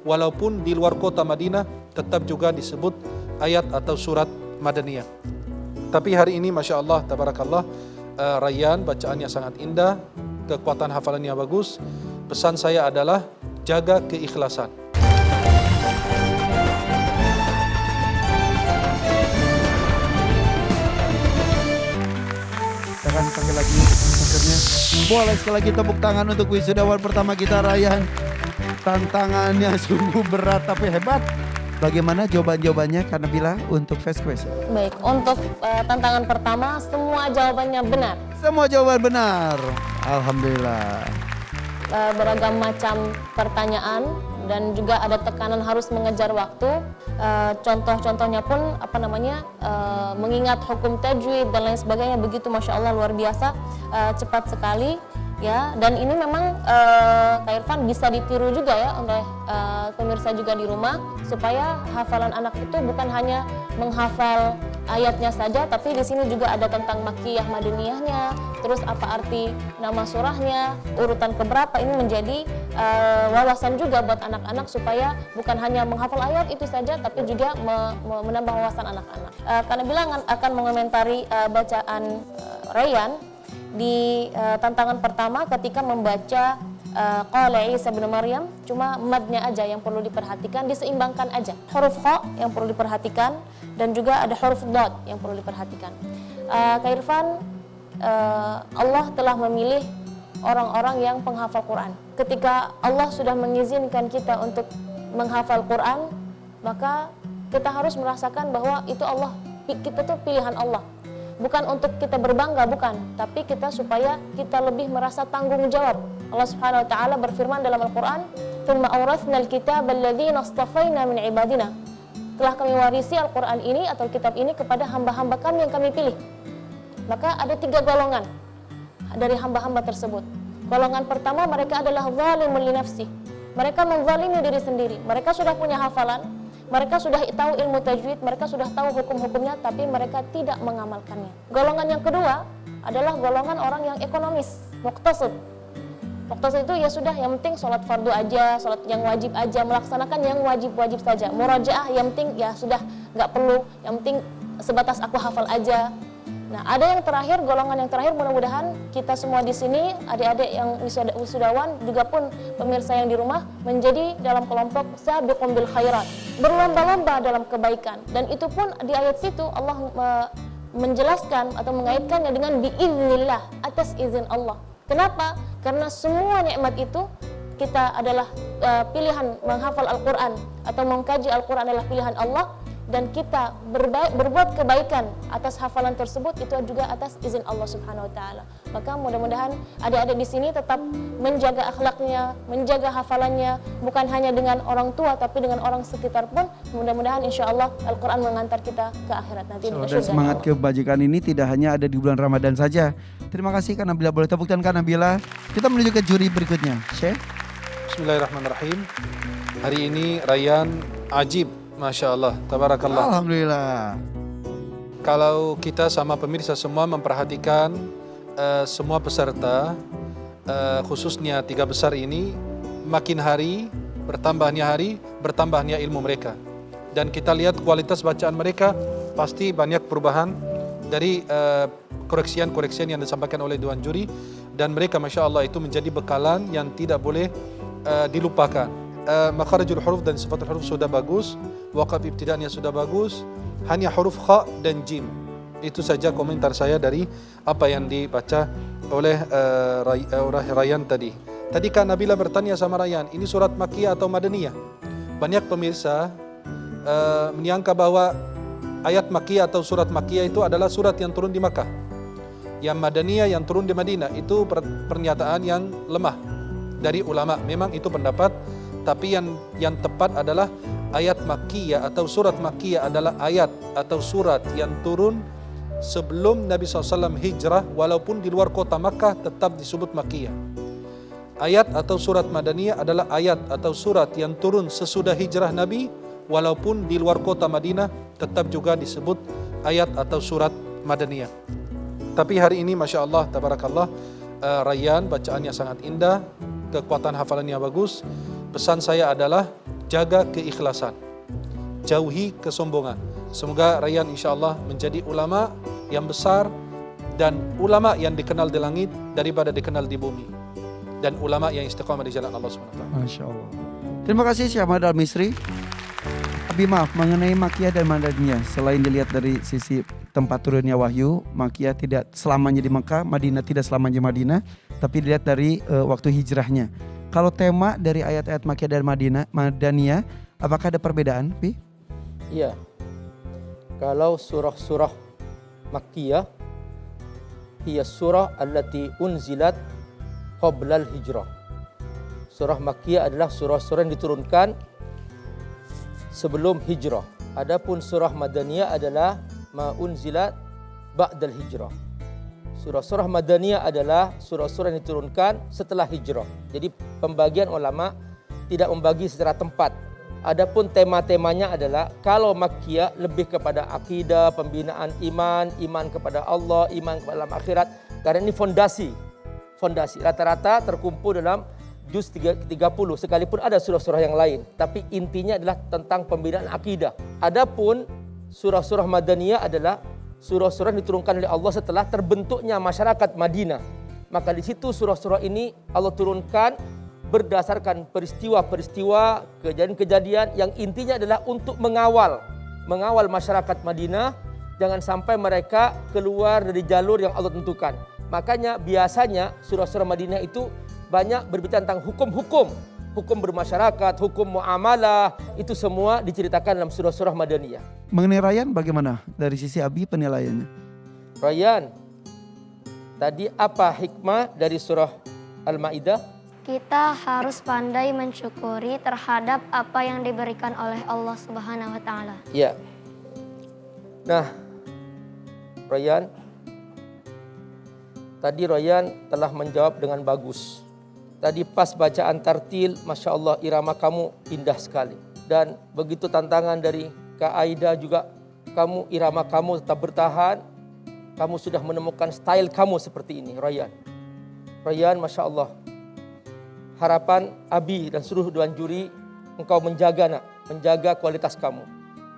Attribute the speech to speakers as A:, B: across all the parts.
A: walaupun di luar kota Madinah tetap juga disebut ayat atau surat Madaniyah. Tapi hari ini Masya Allah, Tabarakallah, Rayyan bacaannya sangat indah, kekuatan hafalannya bagus. Pesan saya adalah jaga keikhlasan.
B: Kita akan pakai lagi maskernya. Boleh sekali lagi tepuk tangan untuk wisudawan pertama kita, Rayyan. Tantangannya sungguh berat tapi hebat. Bagaimana jawaban-jawabannya Kak Nabila untuk first question?
C: Baik, untuk tantangan pertama semua jawabannya benar.
B: Semua jawaban benar. Alhamdulillah.
C: Beragam macam pertanyaan dan juga ada tekanan harus mengejar waktu. Contoh-contohnya pun mengingat hukum tajwid dan lain sebagainya, begitu Masya Allah luar biasa, cepat sekali. Ya, dan ini memang Kak Irfan bisa ditiru juga ya oleh pemirsa juga di rumah, supaya hafalan anak itu bukan hanya menghafal ayatnya saja, tapi di sini juga ada tentang makiyah madaniyahnya, terus apa arti nama surahnya, urutan keberapa, ini menjadi wawasan juga buat anak-anak supaya bukan hanya menghafal ayat itu saja, tapi juga menambah wawasan anak-anak. Karena bilang akan mengomentari bacaan Rayyan di tantangan pertama ketika membaca Qala Isa bin Maryam, cuma madnya aja yang perlu diperhatikan, diseimbangkan aja. Huruf kha yang perlu diperhatikan dan juga ada huruf dad yang perlu diperhatikan. Kak Irfan, Allah telah memilih orang-orang yang penghafal Quran. Ketika Allah sudah mengizinkan kita untuk menghafal Quran, maka kita harus merasakan bahwa itu Allah, kita tuh pilihan Allah. Bukan untuk kita berbangga, bukan, tapi kita supaya kita lebih merasa tanggung jawab. Allah Subhanahu wa taala berfirman dalam Al-Qur'an, "Tsumma awrathnal kitaba alladziina istafaina min ibadina." Telah kami warisi Al-Qur'an ini atau kitab ini kepada hamba-hamba kami yang kami pilih. Maka ada 3 golongan dari hamba-hamba tersebut. Golongan pertama, mereka adalah zalimun li nafsi. Mereka menzalimi diri sendiri. Mereka sudah punya hafalan, mereka sudah tahu ilmu tajwid, mereka sudah tahu hukum-hukumnya, tapi mereka tidak mengamalkannya. Golongan yang kedua adalah golongan orang yang ekonomis, muqtasid. Muqtasid itu ya sudah, yang penting sholat fardu aja, sholat yang wajib aja, melaksanakan yang wajib-wajib saja. Murajaah yang penting ya sudah, nggak perlu, yang penting sebatas aku hafal aja. Nah, ada yang terakhir, golongan yang terakhir, mudah-mudahan kita semua di sini, adik-adik yang wisudawan, juga pun pemirsa yang di rumah, menjadi dalam kelompok sabiqum bil khairat, berlomba-lomba dalam kebaikan. Dan itu pun di ayat situ Allah menjelaskan atau mengaitkannya dengan biiznillah, atas izin Allah. Kenapa? Karena semua nikmat itu kita adalah pilihan menghafal Al-Quran atau mengkaji Al-Quran adalah pilihan Allah. Dan kita berbuat kebaikan atas hafalan tersebut itu juga atas izin Allah Subhanahu wa taala. Maka mudah-mudahan adik-adik di sini tetap menjaga akhlaknya, menjaga hafalannya, bukan hanya dengan orang tua tapi dengan orang sekitar pun. Mudah-mudahan insyaallah Al-Qur'an mengantar kita ke akhirat nanti.
B: Dan semangat kebajikan ini tidak hanya ada di bulan Ramadan saja. Terima kasih Kak Nabila, boleh tepuk tangan Kak Nabila. Kita menuju ke juri berikutnya. Syekh.
A: Bismillahirrahmanirrahim. Hari ini Rayyan ajib, Masya Allah, Tabarakallah.
B: Alhamdulillah.
A: Kalau kita sama pemirsa semua memperhatikan semua peserta, khususnya 3 besar ini, makin hari, bertambahnya ilmu mereka. Dan kita lihat kualitas bacaan mereka, pasti banyak perubahan dari koreksian yang disampaikan oleh Dewan Juri. Dan mereka Masya Allah itu menjadi bekalan yang tidak boleh dilupakan. Makharijul huruf dan sifatul huruf sudah bagus, waqaf ibtida'nya sudah bagus, hanya huruf kha dan jim. Itu saja komentar saya dari apa yang dibaca oleh Rayyan tadi. Tadi Kak Nabila bertanya sama Rayyan, ini surat Makkiyah atau Madaniyah? Banyak pemirsa menyangka bahwa ayat Makkiyah atau surat Makkiyah itu adalah surat yang turun di Makkah. Yang Madaniyah yang turun di Madinah, itu pernyataan yang lemah dari ulama. Memang itu pendapat, tapi yang tepat adalah ayat Makkiyah atau surat Makkiyah adalah ayat atau surat yang turun sebelum Nabi SAW hijrah, walaupun di luar kota Makkah tetap disebut Makkiyah. Ayat atau surat Madaniyah adalah ayat atau surat yang turun sesudah hijrah Nabi, walaupun di luar kota Madinah tetap juga disebut ayat atau surat Madaniyah. Tapi hari ini Masya Allah, Tabarakallah, Rayyan bacaannya sangat indah, kekuatan hafalannya bagus. Pesan saya adalah jaga keikhlasan, jauhi kesombongan. Semoga Rayyan insyaAllah menjadi ulama yang besar dan ulama yang dikenal di langit daripada dikenal di bumi, dan ulama yang istiqamah di jalan Allah SWT.
B: Masya Allah. Terima kasih Syekh Ahmad Al-Misri. Abi maaf, mengenai Makkiyah dan Madaniyah, selain dilihat dari sisi tempat turunnya wahyu, Makkiyah tidak selamanya di Mekah, Madinah tidak selamanya Madinah, tapi dilihat dari waktu hijrahnya. Kalau tema dari ayat-ayat Makkiyah dan Madaniyah, apakah ada perbedaan, Pi?
D: Iya. Kalau surah-surah Makkiyah, hiya surah allati unzilat qablal hijrah. Surah Makkiyah adalah surah-surah yang diturunkan sebelum hijrah. Adapun surah Madaniyah adalah ma unzilat ba'dal hijrah. Surah-surah Madaniyah adalah surah-surah yang diturunkan setelah hijrah. Jadi pembagian ulama tidak membagi secara tempat. Adapun tema-temanya adalah kalau Makkiyah lebih kepada akidah, pembinaan iman, iman kepada Allah, iman kepada alam akhirat. Karena ini fondasi. Rata-rata terkumpul dalam juz 30, sekalipun ada surah-surah yang lain. Tapi intinya adalah tentang pembinaan akidah. Adapun surah-surah Madaniyah adalah surah-surah yang diturunkan oleh Allah setelah terbentuknya masyarakat Madinah. Maka di situ surah-surah ini Allah turunkan berdasarkan peristiwa-peristiwa, kejadian-kejadian yang intinya adalah untuk mengawal masyarakat Madinah jangan sampai mereka keluar dari jalur yang Allah tentukan. Makanya biasanya surah-surah Madinah itu banyak berbicara tentang hukum-hukum bermasyarakat, hukum muamalah, itu semua diceritakan dalam surah-surah Madaniyah.
B: Mengenai Rayyan bagaimana dari sisi Abi penilaiannya?
D: Rayyan, tadi apa hikmah dari surah Al-Maidah?
E: Kita harus pandai mensyukuri terhadap apa yang diberikan oleh Allah Subhanahu wa taala.
D: Ya. Nah, Rayyan, tadi Rayyan telah menjawab dengan bagus. Tadi pas bacaan tartil, Masya Allah irama kamu indah sekali. Dan begitu tantangan dari Kak Aida juga, kamu irama kamu tetap bertahan. Kamu sudah menemukan style kamu seperti ini, Rayyan. Rayyan, Masya Allah. Harapan Abi dan seluruh dewan juri, engkau menjaga kualitas kamu,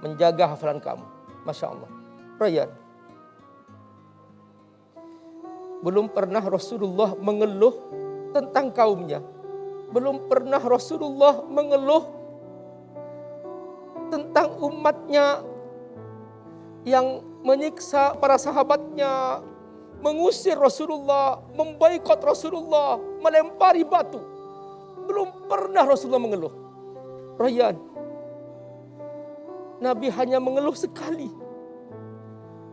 D: menjaga hafalan kamu. Masya Allah. Rayyan, belum pernah Rasulullah mengeluh tentang kaumnya. Belum pernah Rasulullah mengeluh tentang umatnya yang menyiksa para sahabatnya, mengusir Rasulullah, memboikot Rasulullah, melempari batu. Belum pernah Rasulullah mengeluh. Rayyan, Nabi hanya mengeluh sekali.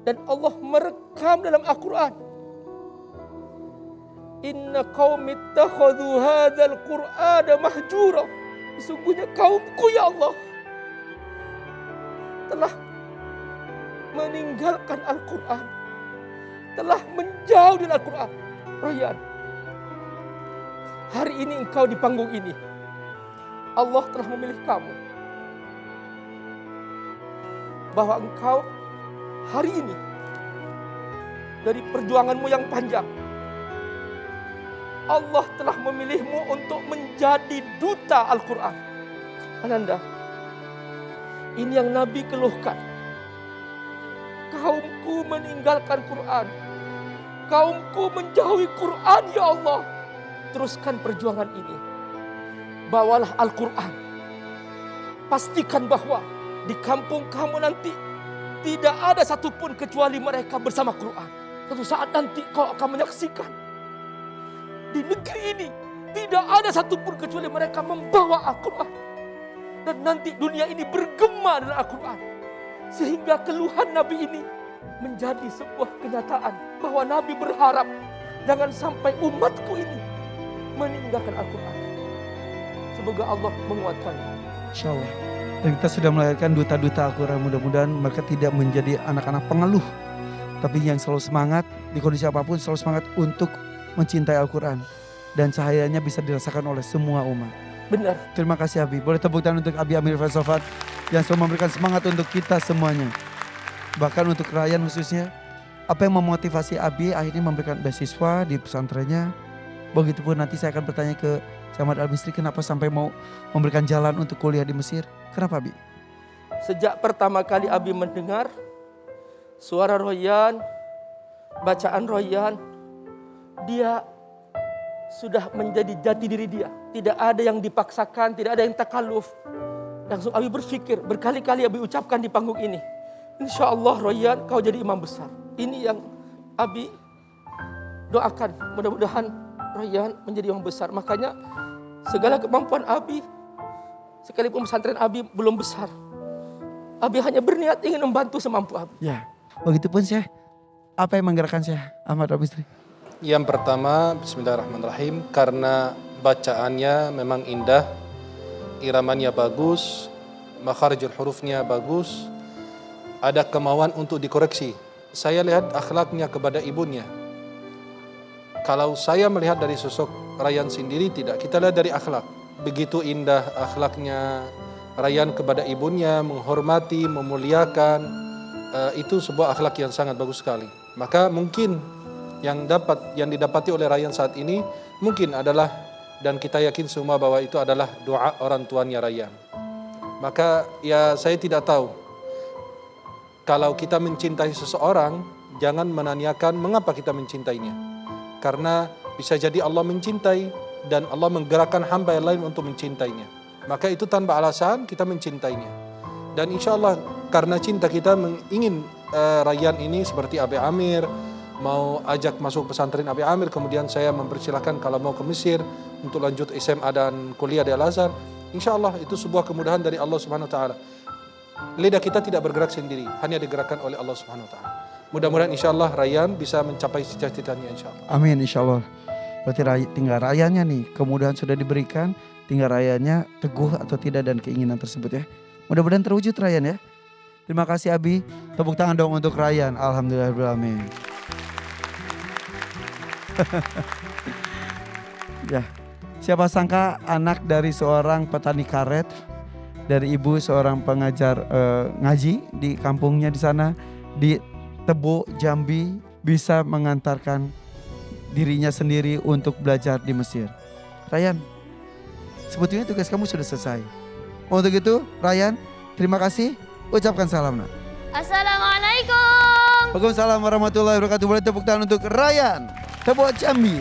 D: Dan Allah merekam dalam Al-Quran. Inna qaumi ittakhadhu hadzal qur'ana mahjura. Sesungguhnya kaumku ya Allah telah meninggalkan Al-Quran, telah menjauh dari Al-Quran. Rayyan, hari ini engkau di panggung ini. Allah telah memilih kamu. Bahwa engkau hari ini dari perjuanganmu yang panjang, Allah telah memilihmu untuk menjadi duta Al-Quran. Ananda, ini yang Nabi keluhkan. Kaumku meninggalkan Quran. Kaumku menjauhi Quran ya Allah. Teruskan perjuangan ini. Bawalah Al-Quran. Pastikan bahwa di kampung kamu nanti tidak ada satupun kecuali mereka bersama Quran. Suatu saat nanti kau akan menyaksikan di negeri ini tidak ada satupun kecuali mereka membawa Al-Quran. Dan nanti dunia ini bergema dengan Al-Quran. Sehingga keluhan Nabi ini menjadi sebuah kenyataan. Bahwa Nabi berharap jangan sampai umatku ini meninggalkan Al-Quran. Semoga Allah menguatkan.
B: Insya Allah. Dan kita sudah melahirkan duta-duta Al-Quran. Mudah-mudahan mereka tidak menjadi anak-anak pengeluh. Tapi yang selalu semangat, di kondisi apapun selalu semangat untuk mencintai Al-Quran. Dan cahayanya bisa dirasakan oleh semua umat.
D: Benar.
B: Terima kasih Abi. Boleh tepuk tangan untuk Abi Amir Faisal yang selalu memberikan semangat untuk kita semuanya. Bahkan untuk Rayyan khususnya. Apa yang memotivasi Abi akhirnya memberikan beasiswa di pesantrennya. Begitupun nanti saya akan bertanya ke Ahmad Al-Bisri kenapa sampai mau memberikan jalan untuk kuliah di Mesir? Kenapa, Bi?
D: Sejak pertama kali Abi mendengar suara Royan, bacaan Royan, dia sudah menjadi jati diri dia. Tidak ada yang dipaksakan, tidak ada yang takalluf. Langsung Abi berpikir, berkali-kali Abi ucapkan di panggung ini, insya Allah Royan kau jadi imam besar. Ini yang Abi doakan, mudah-mudahan Royan menjadi imam besar. Makanya segala kemampuan Abi, sekalipun pesantren Abi belum besar, Abi hanya berniat ingin membantu semampu Abi.
B: Ya, begitupun Syekh. Apa yang menggerakkan Syekh Ahmad Al-Bisri?
A: Yang pertama, bismillahirrahmanirrahim, karena bacaannya memang indah, iramanya bagus, makharijul hurufnya bagus, ada kemauan untuk dikoreksi. Saya lihat akhlaknya kepada ibunya. Kalau saya melihat dari sosok Rayyan sendiri tidak, kita lihat dari akhlak. Begitu indah akhlaknya Rayyan kepada ibunya, menghormati, memuliakan, itu sebuah akhlak yang sangat bagus sekali. Maka mungkin yang didapati oleh Rayyan saat ini mungkin adalah, dan kita yakin semua bahwa itu adalah doa orang tuanya Rayyan. Maka ya saya tidak tahu, kalau kita mencintai seseorang, jangan menanyakan mengapa kita mencintainya. Karena bisa jadi Allah mencintai dan Allah menggerakkan hamba yang lain untuk mencintainya. Maka itu tanpa alasan kita mencintainya. Dan insya Allah karena cinta kita ingin Rayyan ini seperti Abi Amir, mau ajak masuk pesantren Abi Amir, kemudian saya mempersilahkan kalau mau ke Mesir untuk lanjut SMA dan kuliah di Al-Azhar. Insya Allah itu sebuah kemudahan dari Allah Subhanahu Wa Taala. Lidah kita tidak bergerak sendiri, hanya digerakkan oleh Allah Subhanahu Wa Taala. Mudah-mudahan insya Allah Rayyan bisa mencapai cita-citanya insya Allah.
B: Amin insya Allah. Berarti tinggal Rayyannya nih, kemudahan sudah diberikan, tinggal Rayyannya teguh atau tidak dan keinginan tersebut ya. Mudah-mudahan terwujud Rayyan ya. Terima kasih Abi, tepuk tangan dong untuk Rayyan. Alhamdulillahirrahmanirrahim. Ya, siapa sangka anak dari seorang petani karet, dari ibu seorang pengajar ngaji di kampungnya di sana di Tebo, Jambi, bisa mengantarkan dirinya sendiri untuk belajar di Mesir. Rayyan, sebetulnya tugas kamu sudah selesai. Untuk itu, Rayyan, terima kasih. Ucapkan salam nak.
E: Assalamualaikum.
B: Waalaikumsalam warahmatullahi wabarakatuh. Boleh tepuk tangan untuk Rayyan, Tebo, Jambi.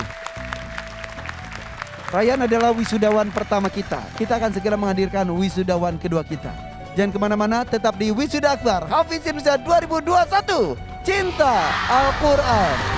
B: Rayyan adalah wisudawan pertama kita. Kita akan segera menghadirkan wisudawan kedua kita. Jangan kemana-mana, tetap di Wisuda Akbar Hafiz Indonesia 2021. Cinta Al-Quran.